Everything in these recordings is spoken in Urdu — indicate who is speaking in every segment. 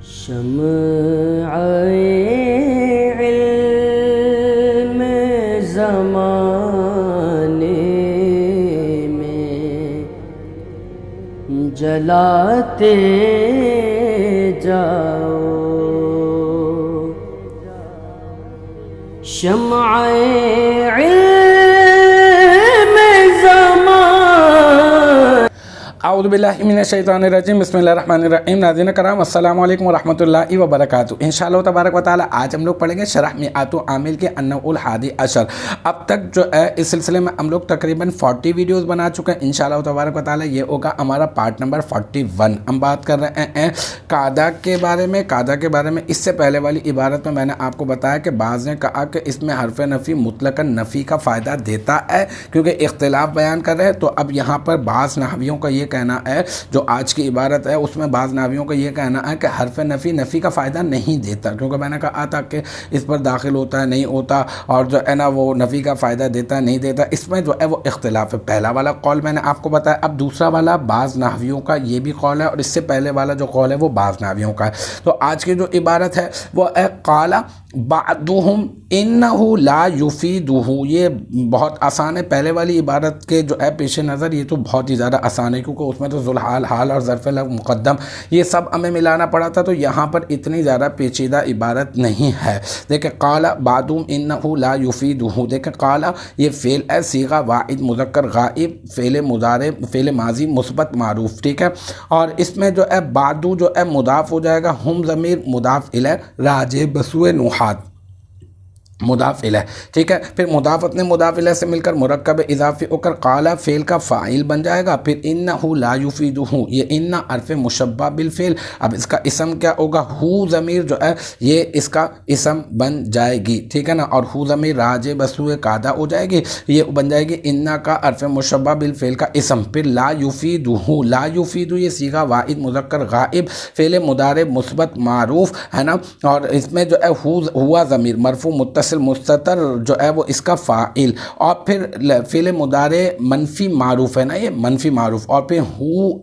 Speaker 1: شمع علم زمانے میں جلاتے جاؤ، شمع علم زمان۔
Speaker 2: اعوذ باللہ من الشیطان الرجیم، بسم اللہ الرحمن الرحیم۔ ناظرین کرام السلام علیکم ورحمۃ اللہ وبرکاتہ۔ انشاءاللہ تبارک و تعالی آج ہم لوگ پڑھیں گے شرح میعات عامل کے النوع الحادی عشر۔ اب تک جو ہے اس سلسلے میں ہم لوگ تقریباً 40 ویڈیوز بنا چکے ہیں۔ انشاءاللہ تبارک و تعالی یہ ہوگا ہمارا پارٹ نمبر 41۔ ہم بات کر رہے ہیں قاعدہ کے بارے میں۔ قاعدہ کے بارے میں اس سے پہلے والی عبارت میں نے آپ کو بتایا کہ بعض نے کہا کہ اس میں حرف نفی مطلقاً نفی کا فائدہ دیتا ہے کیونکہ اختلاف بیان کر رہے ہیں، تو اب یہاں پر بعض نحویوں کا یہ کہنا ہے، جو آج کی عبارت ہے اس میں بعض نحویوں کا یہ کہنا ہے کہ حرف نفی کا فائدہ نہیں دیتا، کیونکہ میں نے کہا تھا کہ اس پر داخل ہوتا ہے نہیں ہوتا، اور جو ہے نا وہ نفی کا فائدہ دیتا ہے نہیں دیتا، اس میں جو ہے وہ اختلاف ہے۔ پہلا والا قول میں نے آپ کو بتایا، اب دوسرا والا بعض نحویوں کا یہ بھی قول ہے، اور اس سے پہلے والا جو قول ہے وہ بعض نحویوں کا ہے۔ تو آج کی جو عبارت ہے وہ قال بعضهم انہ لا یفیدہ، یہ بہت آسان ہے۔ پہلے والی عبارت کے جو ہے پیش نظر یہ تو بہت ہی زیادہ آسان ہے، کیونکہ اس میں تو ذوالحال حال اور ظرف مقدم یہ سب ہمیں ملانا پڑا تھا، تو یہاں پر اتنی زیادہ پیچیدہ عبارت نہیں ہے۔ دیکھیں قال بعضهم انہ لا یفیدہ، دیکھیں قال یہ فعل ہے صیغہ واحد مذکر غائب، فعل مضارع فعل ماضی مثبت معروف، ٹھیک ہے، اور اس میں جو ہے بعدو جو ہے مضاف ہو جائے گا، ہم ضمیر مضاف الیہ راجع بسوء نحات مضاف الیہ، ٹھیک ہے، پھر مضاف اپنے مضاف الیہ سے مل کر مرکب اضافی ہو کر قال فعل کا فاعل بن جائے گا، پھر انہ لا یفیدہ، یہ انہ حرف مشبہ بالفعل، اب اس کا اسم کیا ہوگا، ہو ضمیر جو ہے یہ اس کا اسم بن جائے گی، ٹھیک ہے نا، اور ہو ضمیر راجع بسوء قاعدہ ہو جائے گی، یہ بن جائے گی انہ کا حرف مشبہ بالفعل کا اسم، پھر لا یفیدہ یہ صیغہ واحد مذکر غائب فعل مضارع مثبت معروف ہے نا، اور اس میں جو ہے ہوا ضمیر مرفوع متصل مستتر جو ہے وہ اس کا فاعل، اور پھر فعل مضارع منفی معروف ہے نا، یہ منفی معروف، اور پھر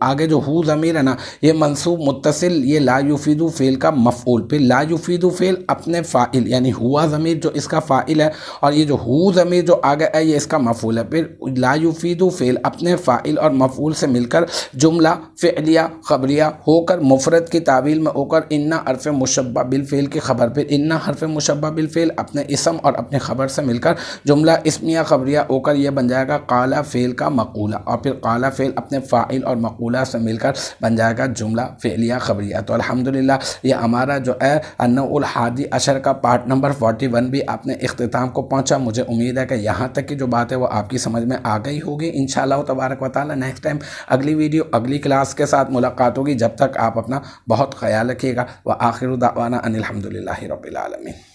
Speaker 2: آگے جو ہو ضمیر ہے نا یہ منصوب متصل، یہ لا یفیدو فعل کا مفعول، پھر لا یفیدو فعل اپنے فاعل یعنی ہوا ضمیر جو اس کا فاعل ہے، اور یہ جو ہو ضمیر جو آگے ہے یہ اس کا مفعول ہے، پھر لا یفیدو فعل اپنے فاعل اور مفعول سے مل کر جملہ فعلیہ خبریہ ہو کر مفرد کی تعویل میں ہو کر انہ حرف مشبہ بالفعل کی خبر، پھر انہ حرف مشبہ بالفعل اپنے اسم اور اپنے خبر سے مل کر جملہ اسمیہ خبریہ ہو کر یہ بن جائے گا قال فعل کا مقولہ، اور پھر قال فعل اپنے فاعل اور مقولہ سے مل کر بن جائے گا جملہ فعلیہ خبریہ۔ تو الحمدللہ یہ ہمارا جو ہے النوع الحادی عشر کا پارٹ نمبر 41 بھی آپ نے اختتام کو پہنچا۔ مجھے امید ہے کہ یہاں تک کی جو بات ہے وہ آپ کی سمجھ میں آ گئی ہوگی۔ انشاءاللہ تبارک و تعالی نیکسٹ ٹائم اگلی ویڈیو اگلی کلاس کے ساتھ ملاقات ہوگی، جب تک آپ اپنا بہت خیال رکھیے گا۔ وآخر دعوانا ان الحمدللہ رب العالمین۔